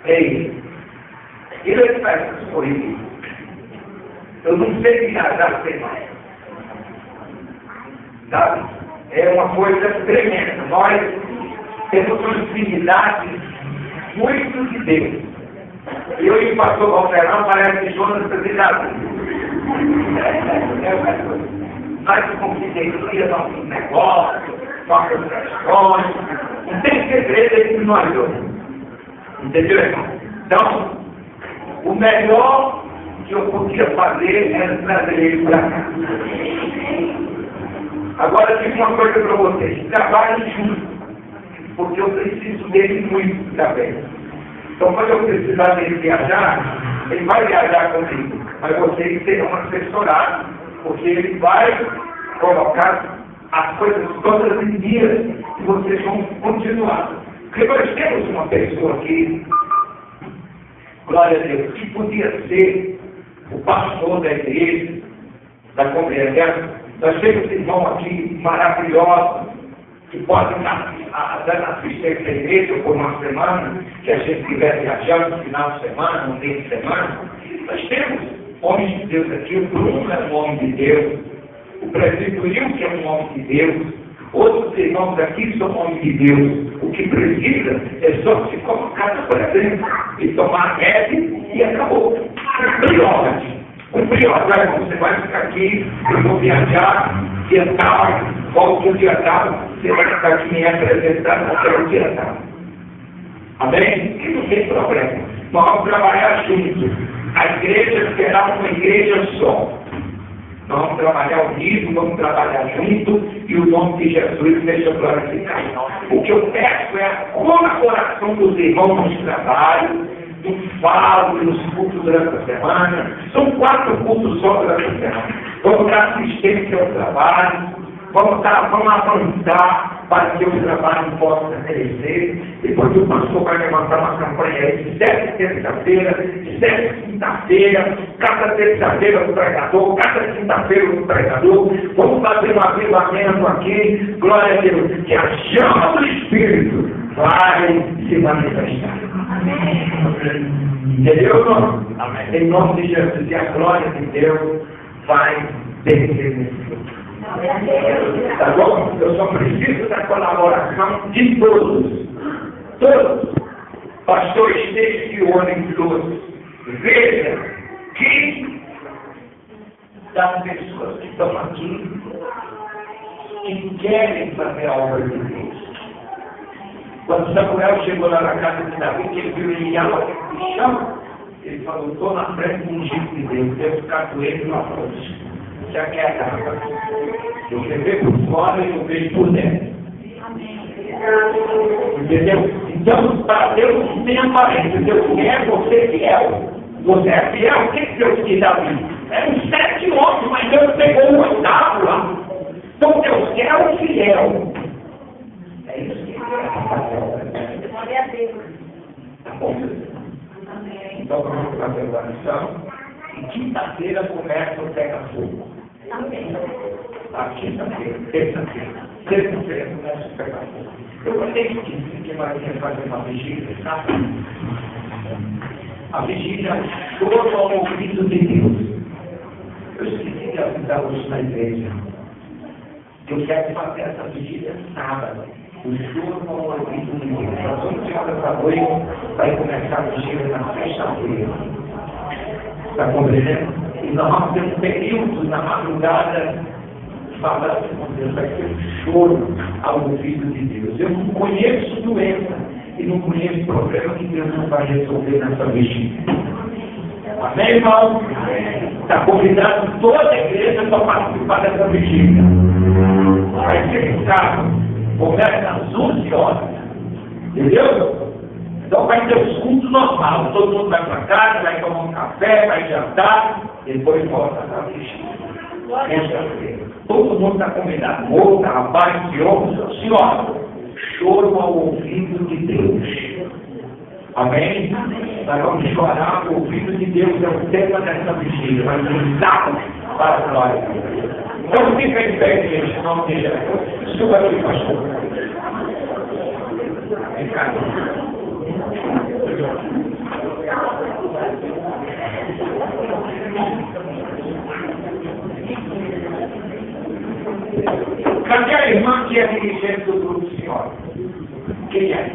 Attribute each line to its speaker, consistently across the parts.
Speaker 1: Ei, ele faz essas coisas. Eu não sei viajar sem mais. Sabe? É uma coisa tremenda. Nós temos uma infinidade muito de Deus. Eu e o pastor Valterão parece que Jonas precisava. Nós confidencia nossos negócios, nossas questões. Não tem segredo entre nós dois. Entendeu, irmão? Então, o melhor que eu podia fazer era trazer ele para cá. Agora, eu digo uma coisa para vocês. Trabalhem juntos. Porque eu preciso dele muito também. Então, quando eu precisar dele viajar, ele vai viajar comigo. Mas vocês serão assessorados. Porque ele vai colocar as coisas todas em dia. E vocês vão continuar. Porque nós temos uma pessoa aqui, glória a Deus, que podia ser o pastor da igreja, da congregação. Nós temos irmãos aqui maravilhosos, que podem estar dando assistência à igreja por uma semana, que a gente estiver viajando no final de semana, no meio de semana. Nós temos homens de Deus aqui, o Bruno é um homem de Deus, o presbítero Wilson é um homem de Deus, outros irmãos aqui são homens de Deus. O que precisa é só se colocar na presença e tomar remédio e acabou. Cumprir, agora você vai ficar aqui, eu vou viajar, dia tal, volto no dia tal, você vai ficar aqui me apresentando até o dia tal. Amém? E não tem problema. Nós vamos trabalhar juntos. A igreja será uma igreja só. Nós vamos trabalhar unidos, vamos trabalhar juntos e o nome de Jesus seja glorificado. O que eu peço é a colaboração dos irmãos no trabalho, no falo, nos cultos durante a semana. São 4 cultos só durante a semana. Vamos dar assistência ao trabalho, vamos avançar para que o trabalho possa crescer. Depois o pastor vai levantar uma campanha aí de 7 terça-feira, 7 quinta-feira, cada terça-feira o pregador, cada quinta-feira o pregador. Vamos fazer um avivamento aqui, glória a Deus, que a chama do Espírito vai se manifestar. Amém. Entendeu, irmão? Amém. Em nome de Jesus, e a glória de Deus vai descer nesse lugar. Tá bom? Eu só preciso da colaboração de todos. Todos. Pastor, esteja de olho em todos. Veja que das pessoas que estão aqui que querem fazer a obra de Deus. Quando Samuel chegou lá na casa de Davi, ele viu Eliabe no chão, ele falou, estou na frente de um ungido de Deus, devo ficar com ele na frente. Já quer a casa. Você vê por fora e eu vejo por dentro. Entendeu? Então, para Deus não tem aparência. Deus quer você fiel. Você é fiel, o que Deus quis Davi? Eram 7 homens, mas Deus pegou o 8º lá. Então Deus quer o fiel. É isso que glória a Deus. Tá bom? Então vamos fazer a missão. E quinta-feira começa o Pega Fogo. Amém. A quinta-feira, terça-feira. Terça-feira começa o Pega Fogo. Eu gostei de dizer que Maria fazer uma vigília, sabe? A vigília choro ao ouvido de Deus. Eu esqueci de avisar hoje na igreja. Eu quero fazer essa vigília sábado. O choro ao ouvido de Deus. Nós vamos chegar essa noite, vai começar a vigília na sexta-feira. Está compreendendo? E nós vamos ter um período na madrugada falando com Deus, vai ser um choro ao ouvido de Deus. Eu não conheço doença e não conheço problema que Deus não vai resolver nessa vigília. Amém, irmão? Está convidado toda a igreja para participar dessa vigília. Vai ser em casa, começa às 11 horas. Entendeu? Então vai ter os cultos normais. Todo mundo vai para casa, vai tomar um café, vai jantar, e depois volta para a vigília. Todo mundo está convidado. Moça, rapaz, senhora, choro ao ouvido de Deus. Amém? Nós vamos chorar ao ouvido de Deus, é o tema dessa vigília. Vai gritar para a glória de Deus. Então fica em pé, gente, em nome de Jesus. Suba aqui, pastor. Vem cá. que é dirigente do grupo, senhora? Quem é?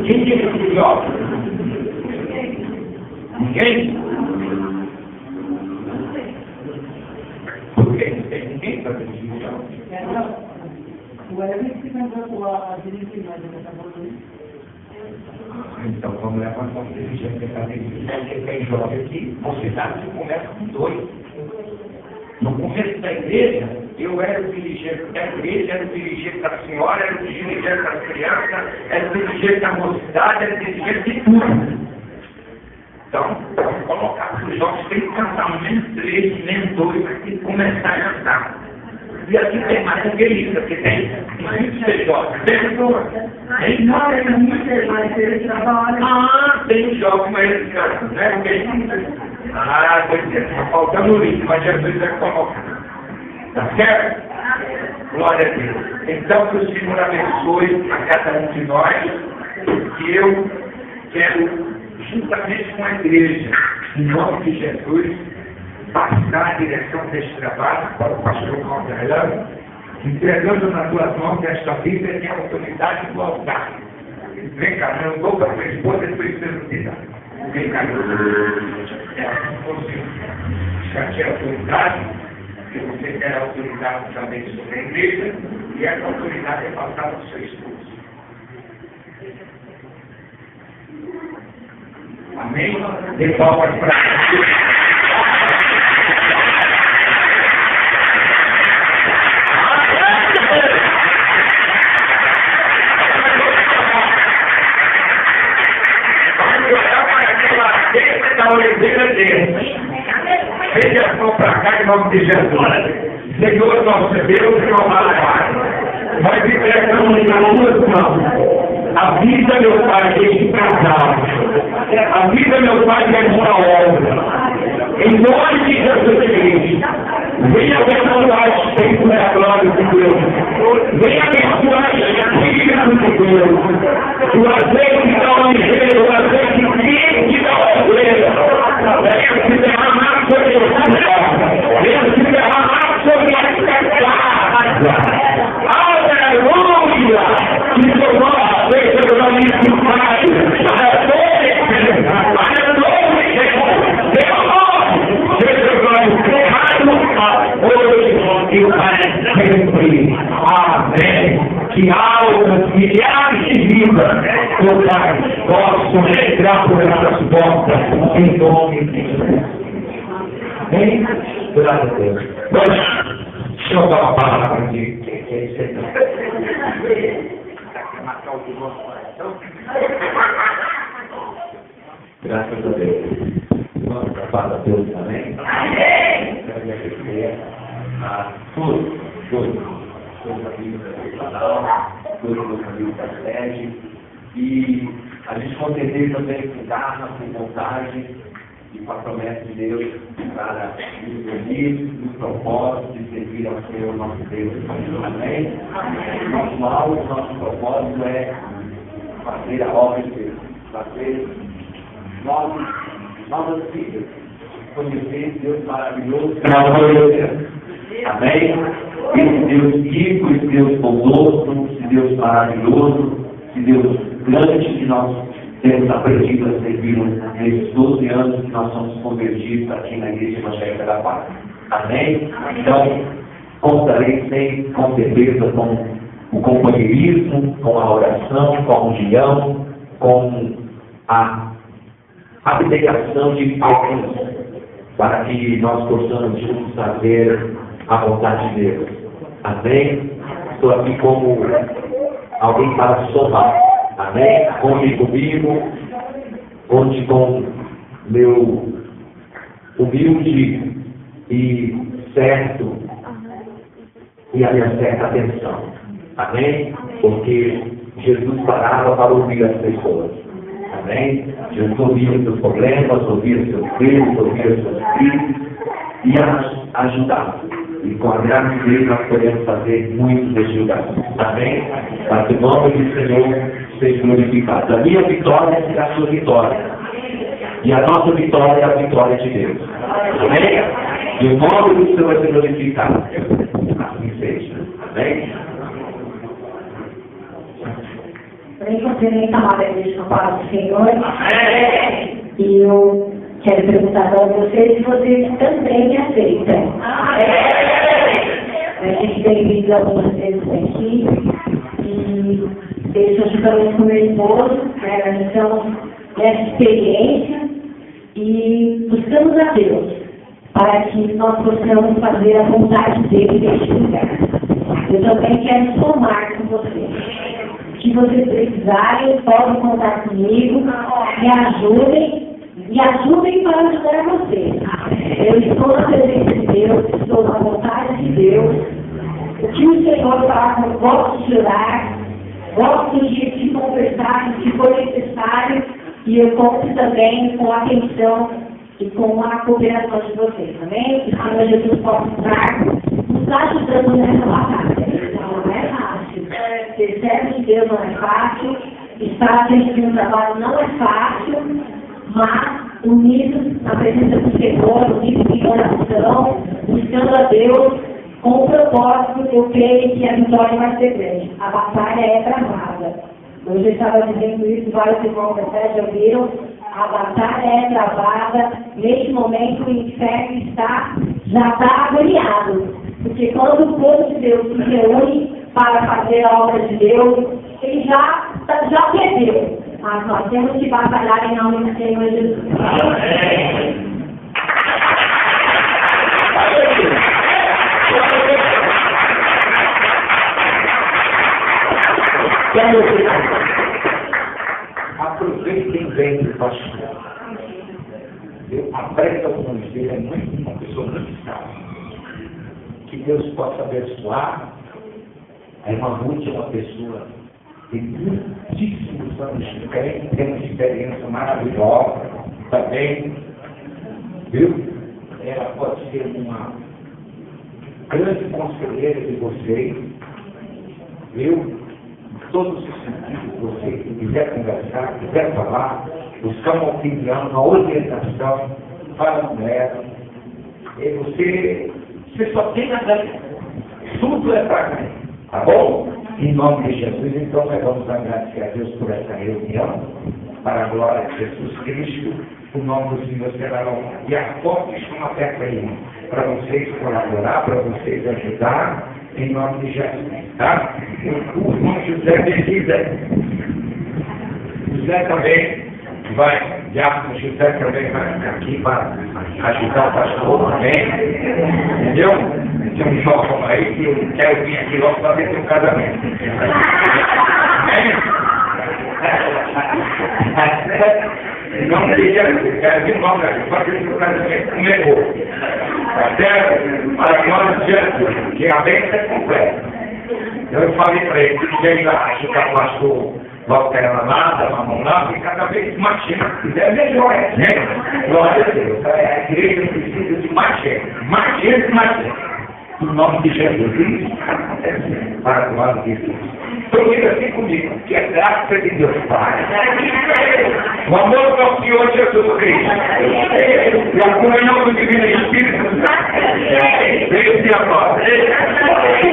Speaker 1: Quem que é estudioso? Ninguém? Por que não tem ninguém para dirigir? Então vamos levar para o dirigente para dirigir. Tem jovem aqui, você sabe que começa com 2. No começo da igreja, eu era o dirigente da igreja, era o dirigente da senhora, era o dirigente das crianças, era o dirigente da mocidade, era o dirigente de tudo. Então, vamos colocar que os jovens têm que cantar menos 3, menos 2, para que começar a cantar. E aqui tem mais evangelista, porque tem muitos jovens. Tem não, é muito mais eles trabalham. Ah, tem jovens, mas eles cantam, né? Ah, está faltando o livro, mas Jesus vai colocar. Tá certo? Glória a Deus. Então, que o Senhor abençoe a cada um de nós, que eu quero, juntamente com a igreja, em nome de Jesus, passar a direção deste trabalho para o pastor Calderano, entregando nas tuas mãos esta vida e a autoridade do altar. Vem cá, eu dou para a tua esposa e tua esposa. Vem cá, já tinha autoridade, que você quer autoridade também sobre a igreja, e essa autoridade é passada ao seu esposo. Amém? Dê palmas para você. Veja a mão para cá em nome de Jesus. Senhor nosso Deus, nós entregamos na tua mão a vida, meu Pai, deste casal. A vida, meu Pai, desta obra. Em nome de Jesus Cristo. Venha abençoar os tempos da glória de Deus. Venha abençoar os filhos de Deus. O azeite da oliveira, o azeite quente da oliveira. Venha se derramar sobre o céu. Venha se derramar sobre esta casa. Aleluia! Que seu nome seja glorificado. E para sempre. Amém. Que almas, milhares de vidas, meu Pai, possam entrar por essas portas, em nome de Jesus. Amém? Graças a Deus. Deixa eu dar uma palavra de que é isso aí. Graças a Deus. Vamos para a paz de Deus também. Amém. Quero agradecer a todos amigos da canal, todos os amigos da sede, e a gente com certeza também com garra, com vontade e com a promessa de Deus para nos unir no propósito de servir ao Senhor nosso Deus. Amém? Nosso alvo, nosso propósito é fazer a obra de Deus, fazer novas vidas, conhecer Deus maravilhoso. Amém? Esse Deus rico, esse Deus bondoso, esse Deus maravilhoso, esse Deus grande que nós temos aprendido a servir nesses 12 anos que nós somos convertidos aqui na Igreja Evangélica da Paz. Amém? Então, contarei com certeza com o companheirismo, com a oração, com a união, com a abnegação de Deus, para que nós possamos juntos fazer a vontade de Deus. Amém? Estou aqui como alguém para somar. Amém? Conte comigo, conte com meu humilde e certo e a minha certa atenção. Amém? Porque Jesus parava para ouvir as pessoas. Amém? Jesus ouvia os seus problemas, ouvia os seus filhos, ouvia os seus filhos e ajudava. E com a graça de Deus nós podemos fazer muito deste lugar. Amém? Para que o nome do Senhor
Speaker 2: seja glorificado. A minha vitória é a sua vitória. E a nossa vitória é a vitória de Deus. Amém? E o nome do Senhor vai ser glorificado. Assim seja. Amém?
Speaker 3: Porém, cumprimento a amada igreja para o Senhor. E eu quero perguntar para vocês se vocês também me aceitam. A gente tem vindo algumas vezes aqui e eu juntamente com meu esposo, né, nós estamos nessa experiência e buscamos a Deus para que nós possamos fazer a vontade dele neste lugar. Eu também quero somar com vocês. Se vocês precisarem, podem contar comigo, me ajudem para ajudar vocês. Eu estou na presença de Deus, estou na vontade de Deus. O que o Senhor fala, eu gosto de orar, gosto de conversar, se for necessário, e eu conto também com a atenção e com a cooperação de vocês, amém? Que o Senhor Jesus possa estar nos ajudando nessa batalha. Não é fácil. Ser servo de Deus não é fácil, estar à frente de um trabalho não é fácil, mas unidos na presença do Senhor, unidos em oração, buscando a Deus, com o propósito, eu creio que a vitória vai ser grande. A batalha é travada. Hoje eu estava dizendo isso, vários irmãos até já ouviram. A batalha é travada. Neste momento o inferno já está agoniado. Porque quando o povo de Deus se reúne para fazer a obra de Deus, ele já perdeu. Mas nós temos que batalhar em nome do Senhor Jesus.
Speaker 1: Aproveitem bem o pastor. A pregação dele é uma pessoa muito estável. Que Deus possa abençoar. A irmã Ruth é uma pessoa de muitíssimos anos de fé, tem uma experiência maravilhosa também. Viu? Ela pode ser uma grande conselheira de vocês. Viu? Todos os sentidos, você que quiser conversar, quiser falar, buscar uma opinião, uma orientação, fala com ela. E você só tem a ganhar. Tudo é para ganhar. Tá bom? Em nome de Jesus, então nós vamos agradecer a Deus por essa reunião, para a glória de Jesus Cristo. O nome do Senhor será louvado. E as portas estão abertas aí, para vocês colaborar, para vocês ajudar. Em nome de Jesus, tá? O irmão José precisa. José também vai, Diácono José também vai ficar aqui para ajudar o pastor também. Entendeu? Tem um jovem aí que eu quero vir aqui logo para ver seu casamento. Não queria, quero vir logo para ver seu casamento com meu. Até para nós Jesus, que a bênção é completa. Eu falei para ele que ele acha que o pastor Walter Amada, mamão lá, e cada vez mais gente. É melhor, né? Glória a Deus. A igreja precisa de mais gente. Mais gente, mais gente. No nome de Jesus. Para a glória de Deus. Então, diga assim comigo, que é graça de Deus Pai. O amor do Senhor Jesus Cristo. E a comunhão do Divino Espírito Santo. Deus e a nós.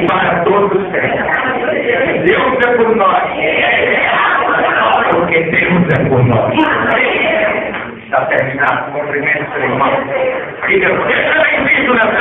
Speaker 1: Para todos os tempos. Deus é por nós. Porque Deus é por nós. Está terminado. Cumprimento, irmão. E Deus é bem-vindo nessa